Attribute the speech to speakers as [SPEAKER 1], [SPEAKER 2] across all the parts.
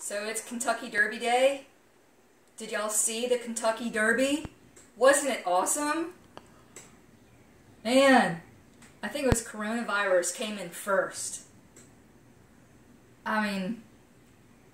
[SPEAKER 1] So it's Kentucky Derby Day. Did y'all see the Kentucky Derby? Wasn't it awesome? Man, I think it was coronavirus came in first. I mean,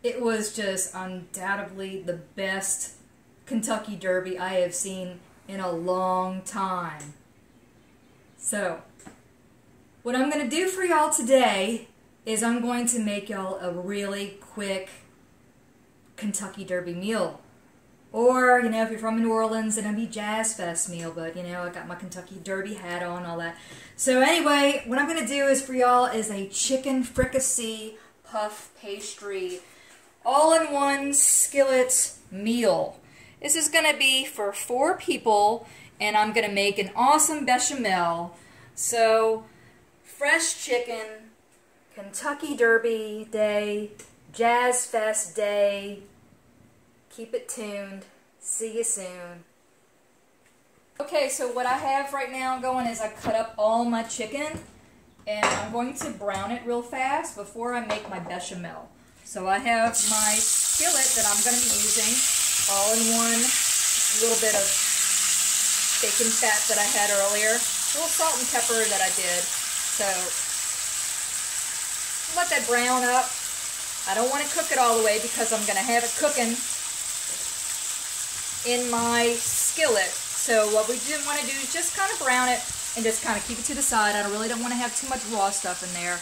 [SPEAKER 1] it was just undoubtedly the best Kentucky Derby I have seen in a long time. So, what I'm going to do for y'all today is I'm going to make y'all a really quick Kentucky Derby meal. Or, you know, if you're from New Orleans, it'll be Jazz Fest meal, but, you know, I got my Kentucky Derby hat on, all that. So anyway, what I'm going to do is for y'all is a chicken fricassee puff pastry all-in-one skillet meal. This is going to be for 4 people, and I'm going to make an awesome bechamel. So, fresh chicken, Kentucky Derby Day, Jazz Fest Day. Keep it tuned. See you soon. Okay, so what I have right now going is I cut up all my chicken, and I'm going to brown it real fast before I make my bechamel. So I have my skillet that I'm going to be using, all in one, a little bit of bacon fat that I had earlier, a little salt and pepper that I did. So let that brown up. I don't want to cook it all the way because I'm going to have it cooking in my skillet. So what we didn't want to do is just kind of brown it and just kind of keep it to the side. I really don't want to have too much raw stuff in there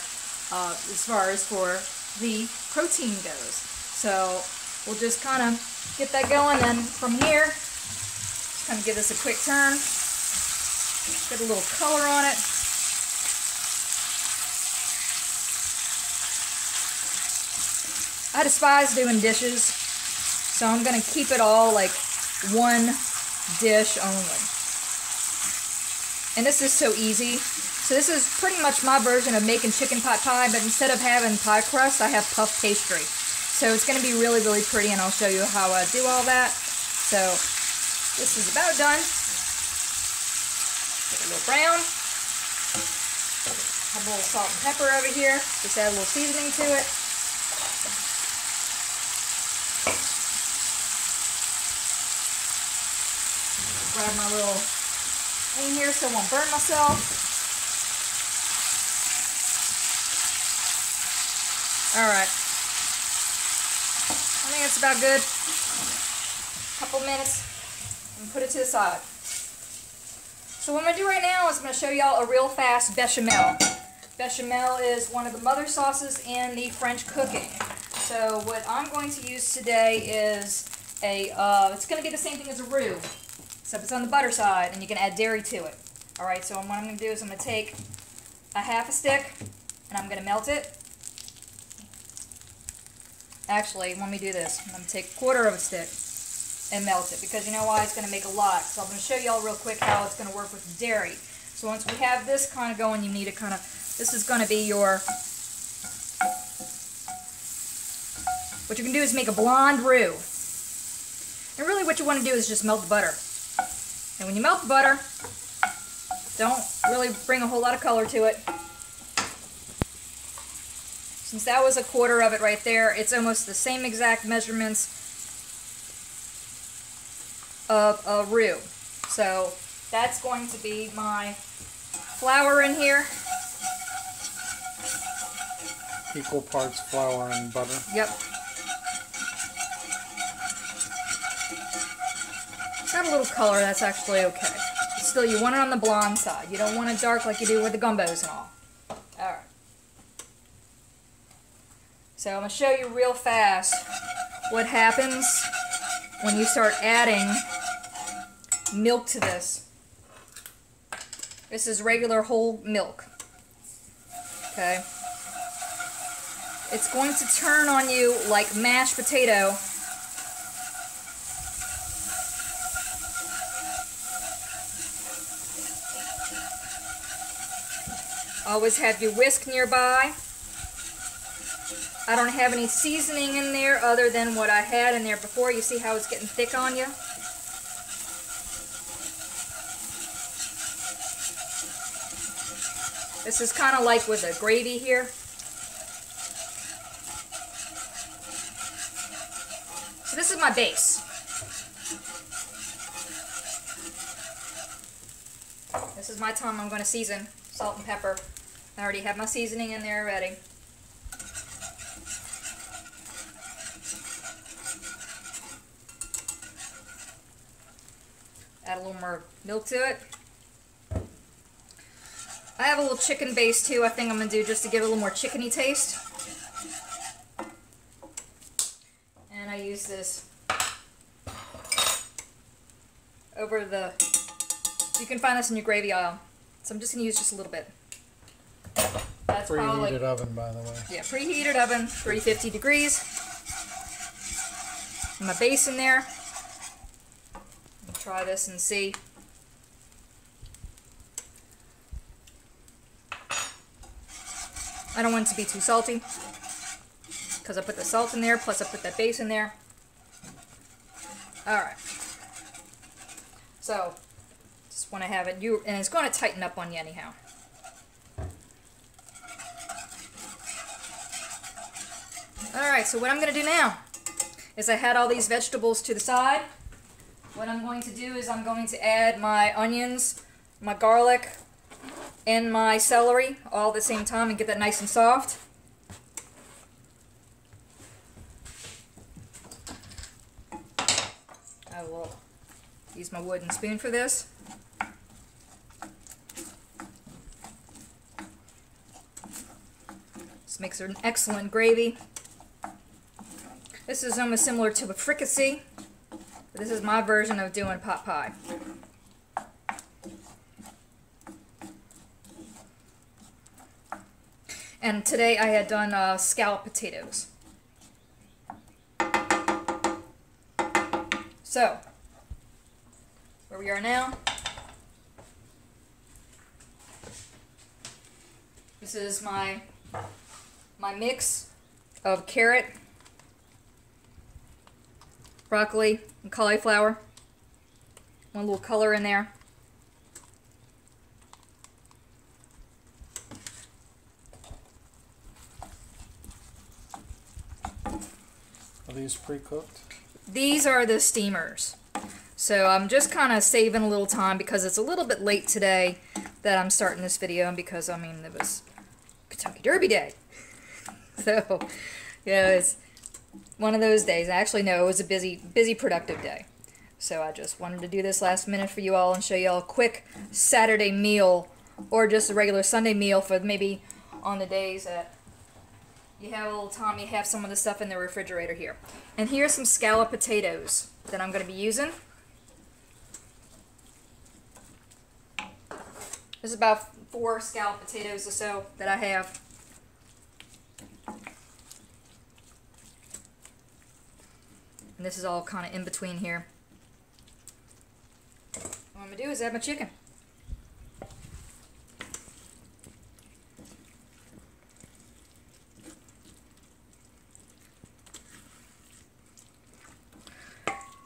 [SPEAKER 1] as far as for the protein goes. So we'll just kind of get that going, and from here just kind of give this a quick turn, get a little color on it. I despise doing dishes, so I'm going to keep it all like one dish only. And this is so easy. So this is pretty much my version of making chicken pot pie, but instead of having pie crust, I have puff pastry. So it's going to be really, really pretty, and I'll show you how I do all that. So this is about done. Get a little brown. Have a little salt and pepper over here. Just add a little seasoning to it. Grab my little thing here so I won't burn myself. Alright. I think it's about good. Couple minutes and put it to the side. So what I'm going to do right now is I'm going to show y'all a real fast bechamel. Bechamel is one of the mother sauces in the French cooking. So what I'm going to use today is it's going to be the same thing as a roux, except it's on the butter side, and you can add dairy to it. Alright, so what I'm going to do is I'm going to take a half a stick, and I'm going to melt it. Actually, let me do this. I'm going to take a quarter of a stick and melt it, because you know why? It's going to make a lot. So I'm going to show y'all real quick how it's going to work with the dairy. So once we have this kind of going, you need to kind of, this is going to be your, what you can do is make a blonde roux. And really what you want to do is just melt the butter. And when you melt the butter, don't really bring a whole lot of color to it. Since that was a quarter of it right there, it's almost the same exact measurements of a roux. So that's going to be my flour in here.
[SPEAKER 2] Equal parts flour and butter.
[SPEAKER 1] Yep. Got a little color, that's actually okay. But still, you want it on the blonde side. You don't want it dark like you do with the gumbos and all. Alright. So I'm going to show you real fast what happens when you start adding milk to this. This is regular whole milk. Okay. It's going to turn on you like mashed potato. Always have your whisk nearby. I don't have any seasoning in there other than what I had in there before. You see how it's getting thick on you? This is kind of like with the gravy here. this is my base. This is my time I'm going to season. Salt and pepper. I already have my seasoning in there already. Add a little more milk to it. I have a little chicken base too, I think I'm going to do just to give it a little more chickeny taste. And I use this over the, you can find this in your gravy aisle. So I'm just going to use just a little bit. That's
[SPEAKER 2] preheated oven, by the way.
[SPEAKER 1] Yeah, preheated oven, 350 degrees. My base in there. Try this and see. I don't want it to be too salty because I put the salt in there, plus I put that base in there. Alright. So, just want to have it, and it's going to tighten up on you anyhow. Alright, so what I'm going to do now is I had all these vegetables to the side. What I'm going to do is I'm going to add my onions, my garlic, and my celery all at the same time and get that nice and soft. I will use my wooden spoon for this. This makes an excellent gravy. This is almost similar to a fricassee. This is my version of doing pot pie. And today I had done scalloped potatoes. So, where we are now, this is my mix of carrot, broccoli, and cauliflower. One little color in there.
[SPEAKER 2] Are these pre-cooked?
[SPEAKER 1] These are the steamers. So I'm just kind of saving a little time because it's a little bit late today that I'm starting this video, and because, I mean, it was Kentucky Derby Day. So, yeah, it's one of those days. Actually, no, it was a busy, productive day. So I just wanted to do this last minute for you all and show you all a quick Saturday meal, or just a regular Sunday meal for maybe on the days that you have a little time, you have some of the stuff in the refrigerator here. And here's some scalloped potatoes that I'm going to be using. There's about 4 scalloped potatoes or so that I have. And this is all kind of in between here. What I'm going to do is add my chicken.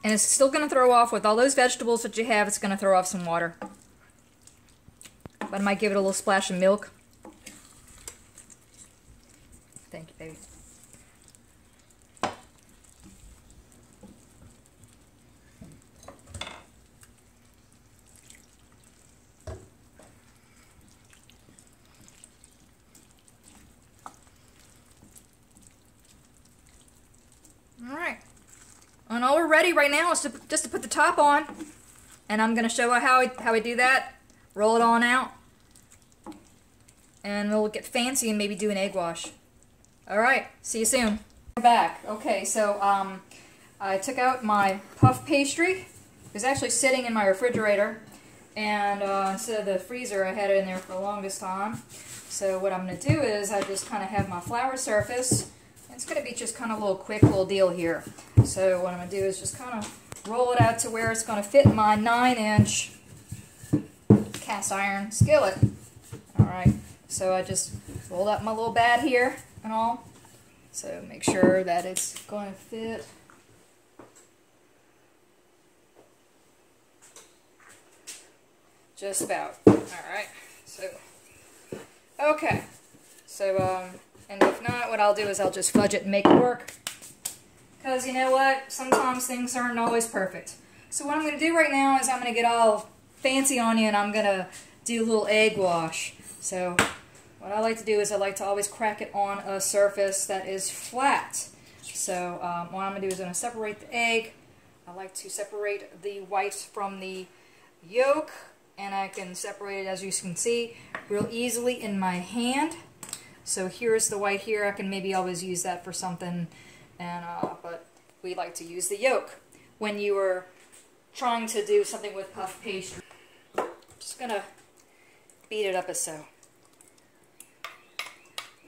[SPEAKER 1] And it's still going to throw off, with all those vegetables that you have, it's going to throw off some water. But I might give it a little splash of milk. Thank you, baby. Alright. And all we're ready right now is just to put the top on. And I'm going to show you how I do that. Roll it on out. And we'll get fancy and maybe do an egg wash. Alright, see you soon. We're back. Okay, so I took out my puff pastry. It was actually sitting in my refrigerator. And instead of the freezer, I had it in there for the longest time. So what I'm going to do is I just kind of have my flour surface. It's going to be just kind of a little quick little deal here. So what I'm going to do is just kind of roll it out to where it's going to fit my 9-inch cast iron skillet. Alright, so I just rolled out my little bat here and all. So make sure that it's going to fit. Just about. Alright, so, okay. So, and if not, what I'll do is I'll just fudge it and make it work. Because you know what? Sometimes things aren't always perfect. So what I'm going to do right now is I'm going to get all fancy on you and I'm going to do a little egg wash. So what I like to do is I like to always crack it on a surface that is flat. So what I'm going to do is I'm going to separate the egg. I like to separate the whites from the yolk, and I can separate it, as you can see, real easily in my hand. So here's the white here. I can maybe always use that for something, and but we like to use the yolk when you are trying to do something with puff pastry. Just going to beat it up as so.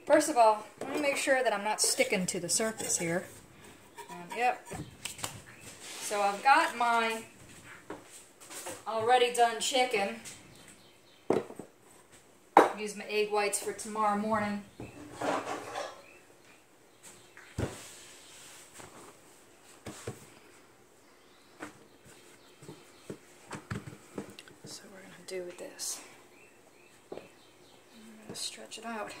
[SPEAKER 1] First of all, I'm going to make sure that I'm not sticking to the surface here. And, yep. So I've got my already done chicken. Use my egg whites for tomorrow morning. So we're going to do with this. I'm going to stretch it out.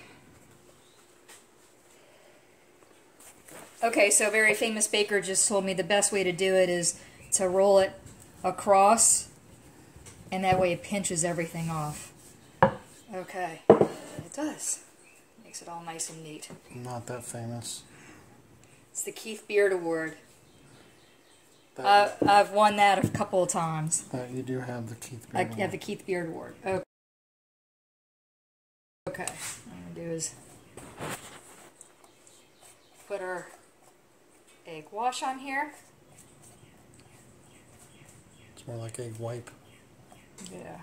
[SPEAKER 1] Okay, so a very famous baker just told me the best way to do it is to roll it across, and that way it pinches everything off. Okay, it does. Makes it all nice and neat.
[SPEAKER 2] Not that famous.
[SPEAKER 1] It's the Keith Beard Award. I've won that a couple of times.
[SPEAKER 2] You do have the Keith Beard
[SPEAKER 1] I have the Keith Beard Award. Okay. Okay, what I'm going to do is put our egg wash on here.
[SPEAKER 2] It's more like egg wipe.
[SPEAKER 1] Yeah.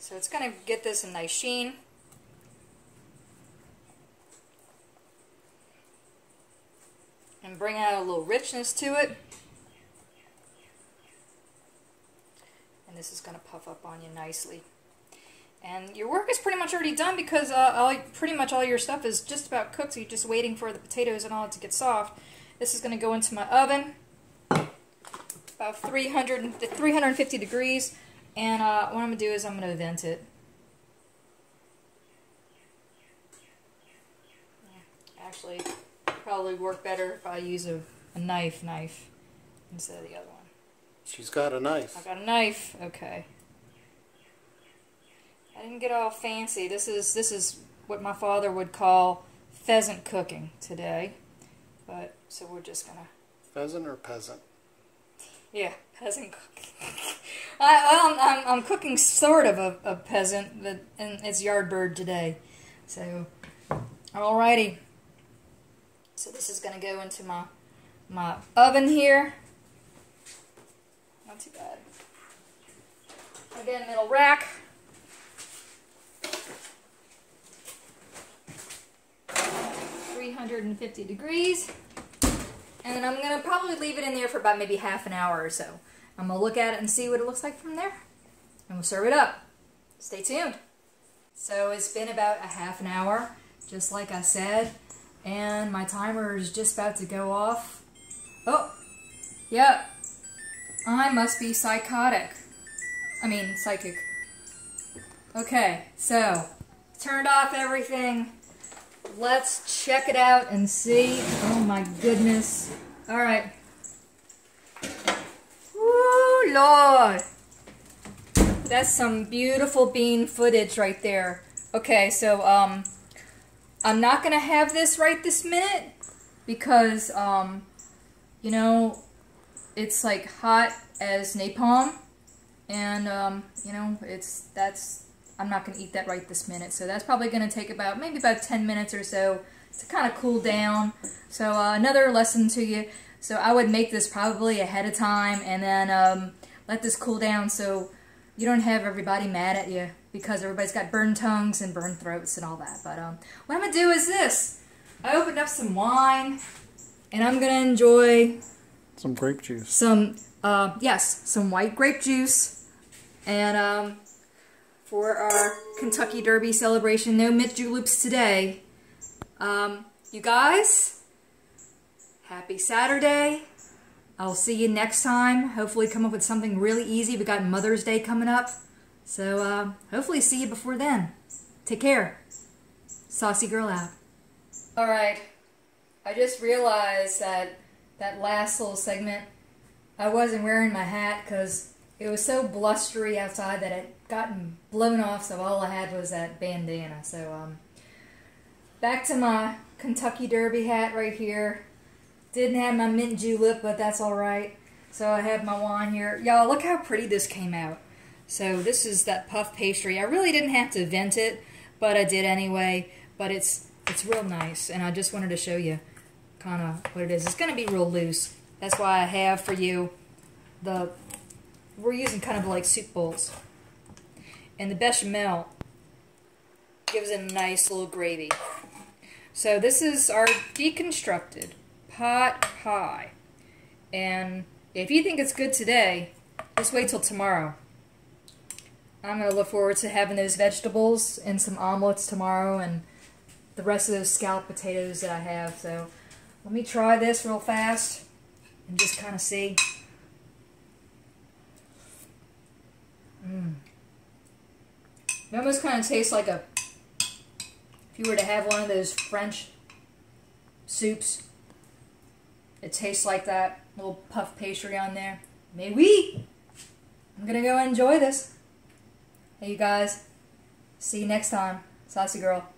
[SPEAKER 1] So it's going to get this a nice sheen. And bring out a little richness to it. And this is going to puff up on you nicely. And your work is pretty much already done because pretty much all your stuff is just about cooked. So you're just waiting for the potatoes and all to get soft. This is going to go into my oven, about 350 degrees. And what I'm going to do is I'm going to vent it. Actually, probably work better if I use a knife instead of the other one.
[SPEAKER 2] She's got a knife.
[SPEAKER 1] I got a knife. Okay. I didn't get all fancy. This is what my father would call pheasant cooking today. But so we're just gonna.
[SPEAKER 2] Pheasant or peasant?
[SPEAKER 1] Yeah, peasant cooking. I'm cooking sort of a peasant, but and it's yard bird today. So, alrighty. So this is gonna go into my oven here. Not too bad. Again, middle rack. 350 degrees. And then I'm going to probably leave it in there for about maybe half an hour or so. I'm going to look at it and see what it looks like from there. And we'll serve it up. Stay tuned. So it's been about a half an hour, just like I said. And my timer is just about to go off. Oh, yep. I must be psychic. Okay, so turned off everything. Let's check it out and see. Oh my goodness. Alright. Woo, Lord. That's some beautiful bean footage right there. Okay, so I'm not going to have this right this minute because, you know, it's like hot as napalm. And, you know, I'm not going to eat that right this minute, so that's probably going to take maybe about 10 minutes or so to kind of cool down. So another lesson to you. So I would make this probably ahead of time and then let this cool down so you don't have everybody mad at you because everybody's got burned tongues and burned throats and all that. But what I'm going to do is this. I opened up some wine and I'm going to enjoy
[SPEAKER 2] some grape juice.
[SPEAKER 1] Some white grape juice. And for our Kentucky Derby celebration, no mint juleps today. You guys, happy Saturday. I'll see you next time. Hopefully come up with something really easy. We got Mother's Day coming up. So hopefully see you before then. Take care. Saucy girl out. Alright, I just realized that that last little segment, I wasn't wearing my hat because it was so blustery outside that it gotten blown off, so all I had was that bandana. So, back to my Kentucky Derby hat right here. Didn't have my mint julep, but that's alright. So I have my wine here. Y'all, look how pretty this came out. So this is that puff pastry. I really didn't have to vent it, but I did anyway. But it's real nice, and I just wanted to show you kind of what it is. It's going to be real loose. That's why I have for you we're using kind of like soup bowls. And the bechamel gives it a nice little gravy. So this is our deconstructed pot pie. And if you think it's good today, just wait till tomorrow. I'm going to look forward to having those vegetables and some omelets tomorrow and the rest of those scalloped potatoes that I have. So let me try this real fast and just kind of see. It almost kind of tastes like if you were to have one of those French soups, it tastes like that little puff pastry on there. Mais oui! I'm gonna go enjoy this. Hey you guys, see you next time. Saucy girl.